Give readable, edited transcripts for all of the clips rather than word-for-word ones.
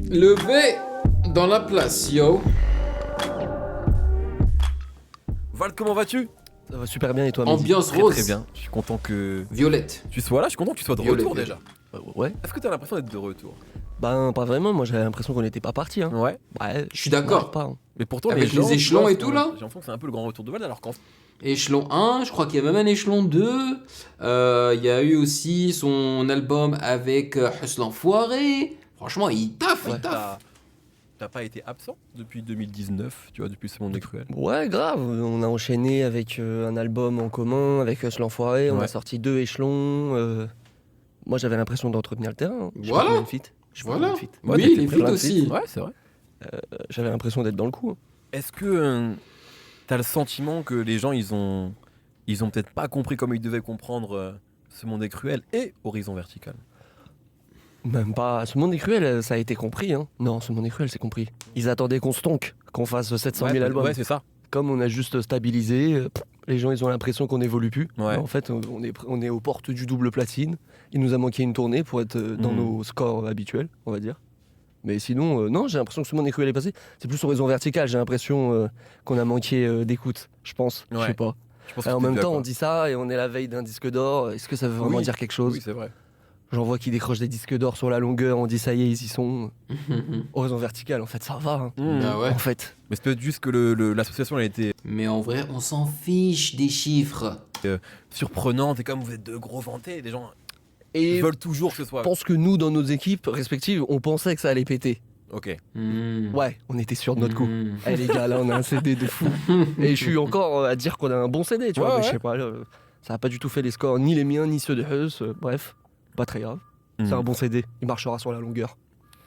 Le V dans la place, yo. Val, comment vas-tu? Ça va super bien et toi, Mehdi? Ambiance Très rose. très bien. Je suis content que Violette. tu sois là. Je suis content que tu sois de Violet, retour violet. déjà. Ouais. Est-ce que t'as l'impression d'être de retour? Ben, pas vraiment, moi j'avais l'impression qu'on n'était pas parti. Hein. Ouais. Ouais, Je suis d'accord. pas. Hein. Mais pourtant, Avec gens, les échelons tu vois, et tout, là j'ai l'impression que c'est un peu le grand retour de Val alors qu'en Échelon 1, je crois qu'il y a même un échelon 2. Il y a eu aussi son album avec Hustle Enfoiré. Franchement, il taffe, il taffe. t'as pas été absent depuis 2019, tu vois, depuis Ce Monde est Cruel. Ouais, grave. On a enchaîné avec un album en commun, avec Hustle l'Enfoiré. On Ouais. a sorti 2 échelons. Moi j'avais l'impression d'entretenir le terrain. Hein. Je sais pas Voilà. combien de feats. Je sais pas Voilà. combien de feats. Ouais, Oui, t'as les fait feats plein de aussi. feats. Ouais, c'est vrai. J'avais l'impression d'être dans le coup. Hein. Est-ce que t'as le sentiment que les gens ils ont peut-être pas compris comme ils devaient comprendre Ce Monde est Cruel et Horizon Vertical? Même pas. Ce monde est cruel, ça a été compris. Hein. Non, ce monde est cruel, c'est compris. Ils attendaient qu'on stonk, qu'on fasse 700 000 albums. Ouais, c'est ça. Comme on a juste stabilisé, les gens ils ont l'impression qu'on n'évolue plus. Ouais. Mais en fait, on est aux portes du double platine. Il nous a manqué une tournée pour être dans nos scores habituels, on va dire. Mais sinon, non, j'ai l'impression que Ce Monde est cruel est passé. C'est plus Horizon Vertical, j'ai l'impression qu'on a manqué d'écoute, je pense. Je Ouais. sais pas. Je pense Et que en t'es même dû à temps, quoi. on dit ça et on est la veille d'un disque d'or. Est-ce que ça veut vraiment Oui. dire quelque chose? Oui, c'est vrai. J'en vois qui décrochent des disques d'or sur la longueur, on dit ça y est, ils y sont. Horizon Vertical, en fait, ça va. Hein. Ah ouais. En fait. Mais c'est peut-être juste que l'association elle a été Mais en vrai, on s'en fiche des chiffres. surprenante et comme vous êtes de gros vantés, les gens Et veulent toujours que ce soit. je pense que nous, dans nos équipes respectives, on pensait que ça allait péter. Ok. Ouais, on était sûr de notre coup. Mm. Eh les gars, là, on a un CD de fou. Et je suis encore à dire qu'on a un bon CD, tu vois. Ouais, Mais je ouais. sais pas, ça a pas du tout fait les scores, ni les miens, ni ceux de Hus. Bref, pas très grave. C'est un bon CD, il marchera sur la longueur.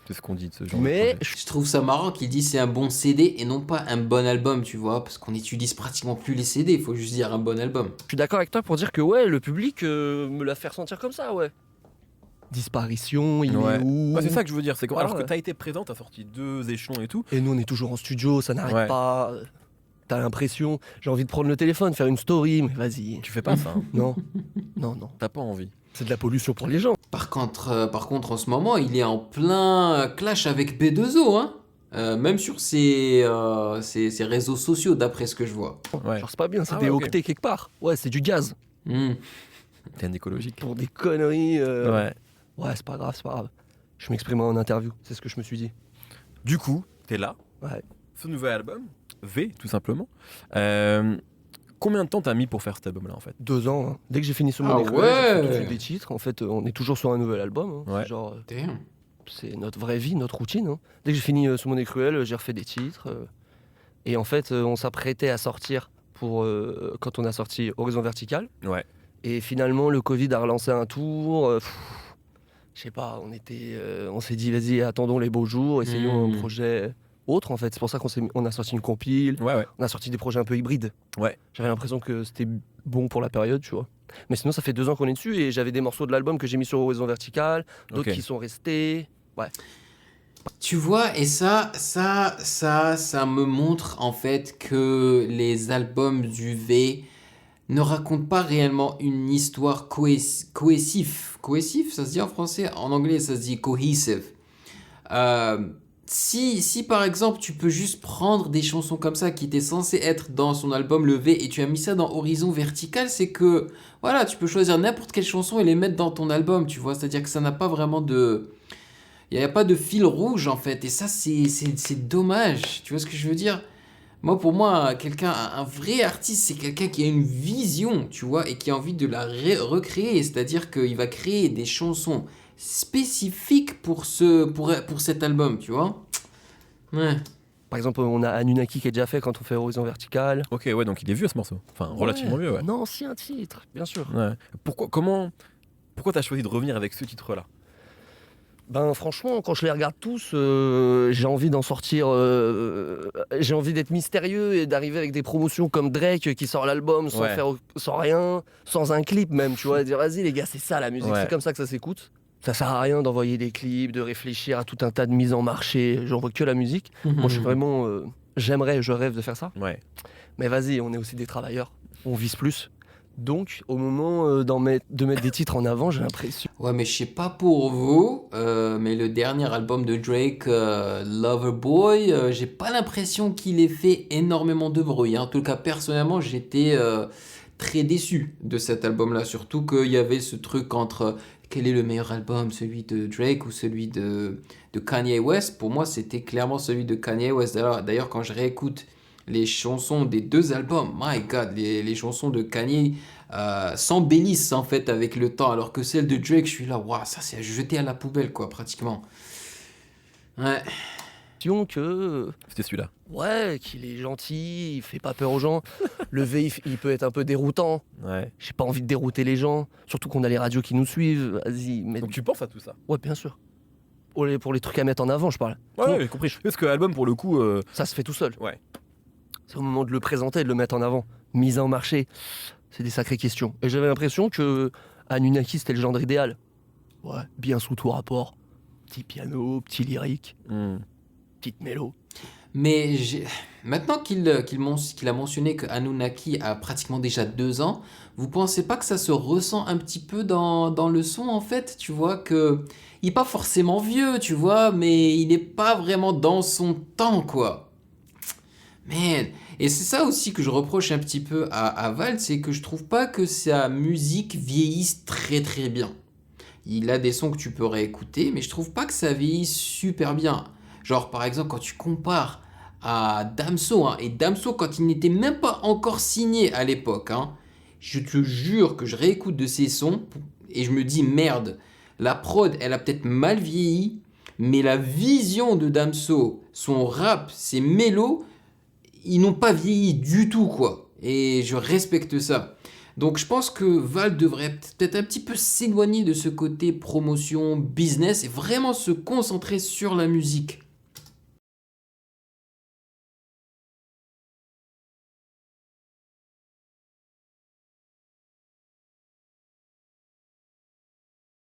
C'est ce qu'on dit de ce genre. Mais de projet. Je trouve ça marrant qu'il dise c'est un bon CD et non pas un bon album, tu vois, parce qu'on utilise pratiquement plus les CD, il faut juste dire un bon album. je suis d'accord avec toi pour dire que ouais, le public me l'a fait ressentir comme ça, ouais. Disparition, il Ouais. est où? Ouais, c'est ça que je veux dire. C'est Ah, alors que ouais. t'as été présent, t'as sorti 2 échelons et tout. Et nous, on est toujours en studio, ça n'arrête Ouais. pas. T'as l'impression, j'ai envie de prendre le téléphone, faire une story, mais vas-y. Tu fais pas ça. Hein. Non, non. T'as pas envie. C'est de la pollution pour les gens. Par contre, en ce moment, il est en plein clash avec B2O, hein. Même sur ses réseaux sociaux, d'après ce que je vois. Ouais. Genre, c'est pas bien, c'est Ah des ouais, ok. octets quelque part. Ouais, c'est du gaz. Hmm. T'es un écologique. Pour des conneries. Ouais. Ouais, c'est pas grave, c'est pas grave. Je m'exprimerai en interview, c'est ce que je me suis dit. Du coup, t'es là. Ouais. Ce nouvel album, V, tout simplement. Combien de temps t'as mis pour faire cet album-là en fait? 2 ans, hein. Dès que j'ai fini ce Ah monde j'ai ouais. fait tout de suite des titres. En fait, on est toujours sur un nouvel album. Hein. Ouais. C'est genre, Damn. c'est notre vraie vie, notre routine. Hein. Dès que j'ai fini Ce Monde est Cruel, j'ai refait des titres. Et en fait, on s'apprêtait à sortir pour quand on a sorti Horizon Vertical. Ouais. Et finalement, le Covid a relancé un tour. Je sais pas, on s'est dit, vas-y, attendons les beaux jours, essayons un projet autre en fait. C'est pour ça on a sorti une compile, Ouais. on a sorti des projets un peu hybrides. Ouais. J'avais l'impression que c'était bon pour la période, tu vois. Mais sinon, ça fait 2 ans qu'on est dessus et j'avais des morceaux de l'album que j'ai mis sur Horizon Vertical, d'autres Ok. qui sont restés. Tu vois, et ça me montre en fait que les albums du V ne racontent pas réellement une histoire cohesive. Cohesive, ça se dit en français? En anglais, ça se dit cohesive. Si par exemple tu peux juste prendre des chansons comme ça qui étaient censées être dans son album Le V et tu as mis ça dans Horizon Vertical, c'est que voilà, tu peux choisir n'importe quelle chanson et les mettre dans ton album, tu vois. C'est-à-dire que ça n'a pas vraiment de... Il n'y a pas de fil rouge en fait, et ça c'est dommage, tu vois ce que je veux dire? Pour moi, un vrai artiste, c'est quelqu'un qui a une vision, tu vois, et qui a envie de la recréer, c'est-à-dire qu'il va créer des chansons spécifiques pour cet album, tu vois? Ouais. Par exemple, on a Anunnaki qui est déjà fait quand on fait Horizon Vertical. Ok, ouais, donc il est vieux ce morceau. Enfin, relativement vieux, ouais. Non, si, un titre, bien sûr. Ouais. Pourquoi t'as choisi de revenir avec ce titre-là? Ben franchement, quand je les regarde tous, j'ai envie d'en sortir. J'ai envie d'être mystérieux et d'arriver avec des promotions comme Drake qui sort l'album sans Ouais. sans rien, sans un clip même, tu vois. Dire vas-y les gars, c'est ça la musique, Ouais. c'est comme ça que ça s'écoute. Ça sert à rien d'envoyer des clips, de réfléchir à tout un tas de mises en marché. J'en vois que la musique. Moi, je suis vraiment. Je rêve de faire ça. Ouais. Mais vas-y, on est aussi des travailleurs. On vise plus. Donc, au moment de mettre des titres en avant, j'ai l'impression. Ouais, mais je sais pas pour vous, mais le dernier album de Drake, Loverboy, j'ai pas l'impression qu'il ait fait énormément de bruit, hein. En tout cas, personnellement, j'étais très déçu de cet album-là. Surtout qu'il y avait ce truc entre quel est le meilleur album, celui de Drake ou celui de Kanye West. Pour moi, c'était clairement celui de Kanye West. D'ailleurs, quand je réécoute les chansons des deux albums, my God, les chansons de Kanye s'embellissent en fait avec le temps, alors que celle de Drake, je suis là, waouh, ça c'est jeté à la poubelle, quoi, pratiquement. Ouais. Que C'était celui-là. ouais, qu'il est gentil, il fait pas peur aux gens. Le V, il peut être un peu déroutant. Ouais. J'ai pas envie de dérouter les gens, surtout qu'on a les radios qui nous suivent. Vas-y, mais Donc tu penses à tout ça? ouais, bien sûr. Pour les trucs à mettre en avant, je parle. Ouais, j'ai compris. Parce que l'album, pour le coup, Ça se fait tout seul. ouais. C'est au moment de le présenter, de le mettre en avant. Mise en marché, c'est des sacrées questions. Et j'avais l'impression que Anunnaki, c'était le genre idéal. Ouais, bien sous tout rapport. Petit piano, petit lyrique, petite mélo. Mais maintenant qu'il a mentionné que Anunnaki a pratiquement déjà 2 ans, vous pensez pas que ça se ressent un petit peu dans le son en fait? Tu vois que il est pas forcément vieux, tu vois, mais il n'est pas vraiment dans son temps, quoi. Man. Et c'est ça aussi que je reproche un petit peu à Val, c'est que je trouve pas que sa musique vieillisse très très bien. Il a des sons que tu peux réécouter, mais je trouve pas que ça vieillisse super bien. Genre par exemple quand tu compares à Damso, hein, et Damso quand il n'était même pas encore signé à l'époque, hein, je te jure que je réécoute de ses sons et je me dis merde, la prod elle a peut-être mal vieilli, mais la vision de Damso, son rap, ses mélos, ils n'ont pas vieilli du tout, quoi. Et je respecte ça. Donc je pense que Val devrait peut-être un petit peu s'éloigner de ce côté promotion, business et vraiment se concentrer sur la musique.